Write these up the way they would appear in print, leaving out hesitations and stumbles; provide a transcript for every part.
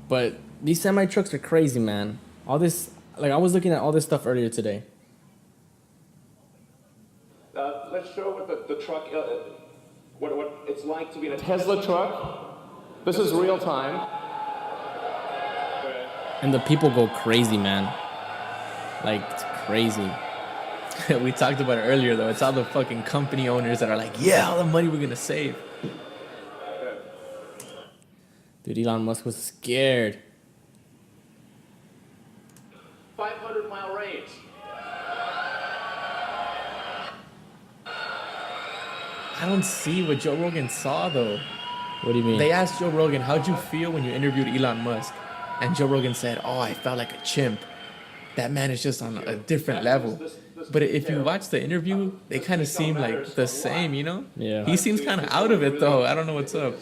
But these semi trucks are crazy, man. All this, like, I was looking at all this stuff earlier today. Let's show what the truck, what it's like to be in a Tesla truck. This is real time. And the people go crazy, man. Like, it's crazy. We talked about it earlier, though. It's all the fucking company owners that are like, yeah, all the money we're going to save. Dude, Elon Musk was scared. 500-mile range. I don't see what Joe Rogan saw, though. What do you mean? They asked Joe Rogan, how'd you feel when you interviewed Elon Musk? And Joe Rogan said, oh, I felt like a chimp. That man is just on a different level. But if you watch the interview, they kind of seem like the same, you know? Yeah. He seems kind of out of it, though. I don't know what's up.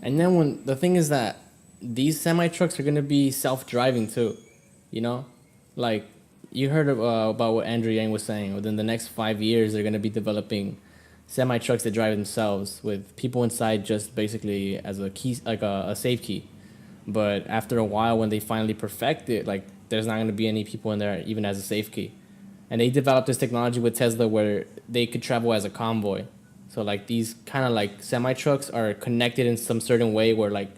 And then when the thing is that these semi trucks are gonna be self-driving too, you know, like you heard about what Andrew Yang was saying. Within the next 5 years, they're gonna be developing semi trucks that drive themselves with people inside just basically as a key, like a safe key. But after a while, when they finally perfect it, like there's not gonna be any people in there even as a safe key. And they developed this technology with Tesla where they could travel as a convoy. So like these kind of like semi trucks are connected in some certain way where like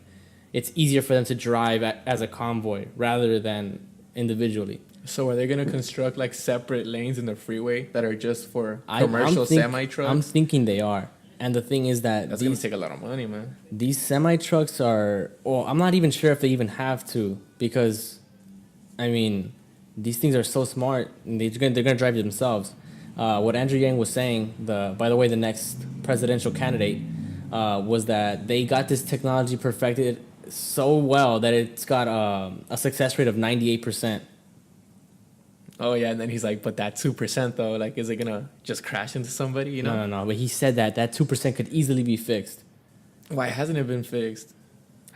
it's easier for them to drive as a convoy rather than individually. So are they going to construct like separate lanes in the freeway that are just for commercial semi trucks? I'm thinking they are. And the thing is that that's going to take a lot of money, man. These semi trucks are, well, I'm not even sure if they even have to, because I mean, these things are so smart and they're going to drive themselves. What Andrew Yang was saying, by the way, the next presidential candidate, was that they got this technology perfected so well that it's got a success rate of 98%. Oh, yeah, and then he's like, but that 2%, though, like, is it going to just crash into somebody, you know? No, but he said that 2% could easily be fixed. Why hasn't it been fixed?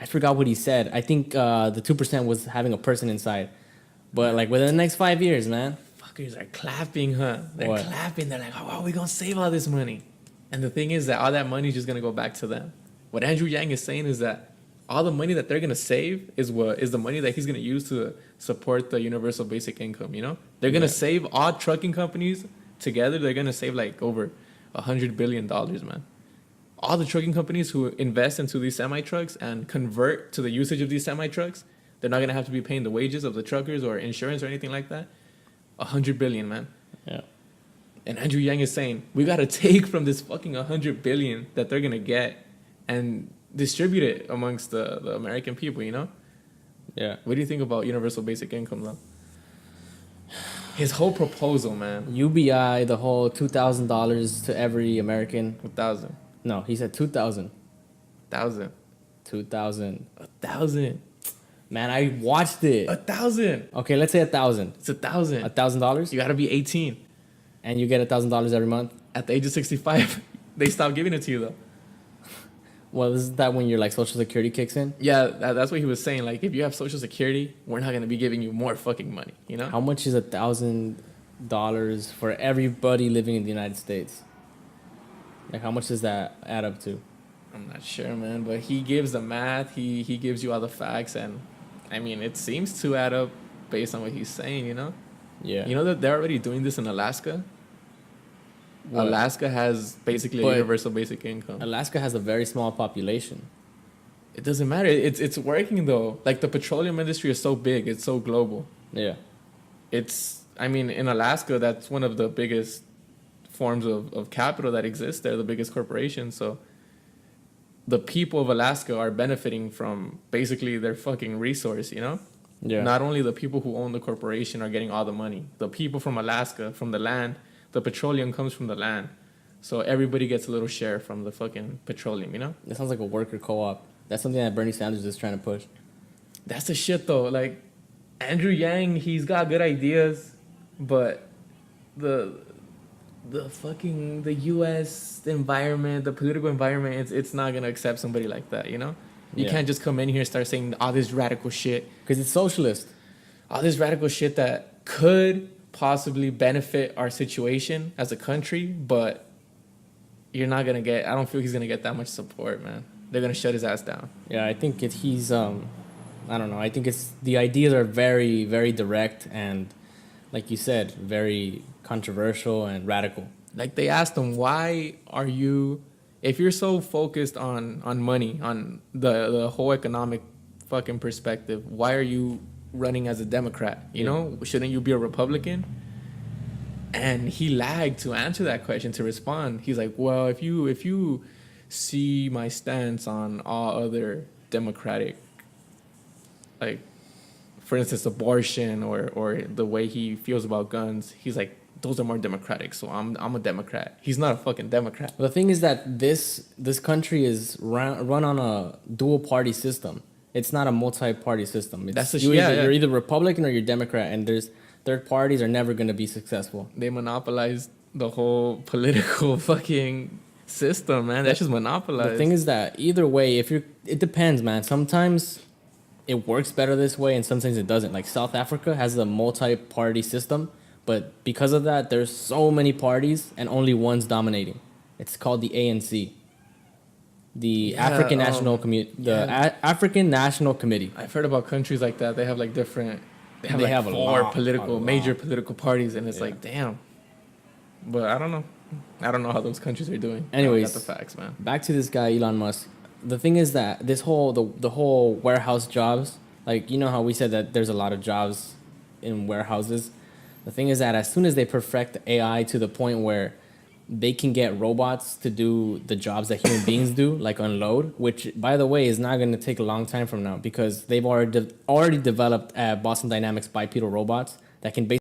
I forgot what he said. I think the 2% was having a person inside. But, like, within the next 5 years, man. Fuckers are clapping, huh? They're What? clapping. They're like, how are we going to save all this money? And the thing is that all that money is just going to go back to them. What Andrew Yang is saying is that all the money that they're going to save is the money that he's going to use to support the universal basic income, you know? They're going to save all trucking companies together. They're going to save like over $100 billion, man. All the trucking companies who invest into these semi-trucks and convert to the usage of these semi-trucks, they're not going to have to be paying the wages of the truckers or insurance or anything like that. 100 billion, man. Yeah. And Andrew Yang is saying, we got to take from this fucking 100 billion that they're going to get and distribute it amongst the American people, you know? Yeah. What do you think about universal basic income, though? His whole proposal, man. UBI, the whole $2,000 to every American. 1,000. No, he said 2,000. 1,000. 2,000. 1,000. Man, I watched it. 1,000. Okay, let's say 1,000. It's 1,000. $1,000, You got to be 18. and you get $1,000 every month. At the age of 65, they stop giving it to you, though. Well, isn't that when your like Social Security kicks in? Yeah, that's what he was saying. Like, if you have Social Security, we're not going to be giving you more fucking money, you know? How much is $1,000 for everybody living in the United States? Like, how much does that add up to? I'm not sure, man, but he gives the math, he gives you all the facts, and I mean, it seems to add up based on what he's saying, you know? Yeah. You know that they're already doing this in Alaska? What? Alaska has basically a But universal basic income. Alaska has a very small population. It doesn't matter. It's working, though. Like, the petroleum industry is so big. It's so global. Yeah. I mean, in Alaska, that's one of the biggest forms of capital that exists there, the biggest corporation. So the people of Alaska are benefiting from basically their fucking resource, you know? Yeah. Not only the people who own the corporation are getting all the money. The people from Alaska, from the land, the petroleum comes from the land. So everybody gets a little share from the fucking petroleum, you know? That sounds like a worker co-op. That's something that Bernie Sanders is trying to push. That's the shit, though. Like, Andrew Yang, he's got good ideas, but the U.S. environment, the political environment, it's not gonna accept somebody like that, you know? You can't just come in here and start saying all this radical shit. Because it's socialist. All this radical shit that could possibly benefit our situation as a country, but you're not gonna get, I don't feel he's gonna get that much support, man. they're gonna shut his ass down. Yeah, I think he's I don't know. I think it's the ideas are very, very direct and, like you said, very controversial and radical. Like they asked him, why are you, if you're so focused on money, on the whole economic fucking perspective, why are you running as a Democrat? You know, shouldn't you be a Republican? And he lagged to answer that question, to respond. He's like, well, if you see my stance on all other democratic, like, for instance, abortion or the way he feels about guns, he's like, those are more democratic, so I'm a Democrat. He's not a fucking Democrat. The thing is that this country is run on a dual party system. It's not a multi-party system. It's, you're either Republican or you're Democrat, and there's third parties are never going to be successful. They monopolized the whole political fucking system, man. That's just monopolized. The thing is that either way, it depends, man. Sometimes it works better this way, and sometimes it doesn't. Like South Africa has a multi-party system, but because of that, there's so many parties and only one's dominating. It's called the ANC, the African National African National Committee. I've heard about countries like that. They have like different. They have like four major political parties, and it's like, damn. But I don't know. I don't know how those countries are doing. Anyways, I got the facts, man. Back to this guy Elon Musk. The thing is that this whole the whole warehouse jobs, like, you know how we said that there's a lot of jobs in warehouses. The thing is that as soon as they perfect AI to the point where they can get robots to do the jobs that human beings do, like unload, which, by the way, is not going to take a long time from now, because they've already developed Boston Dynamics bipedal robots that can basically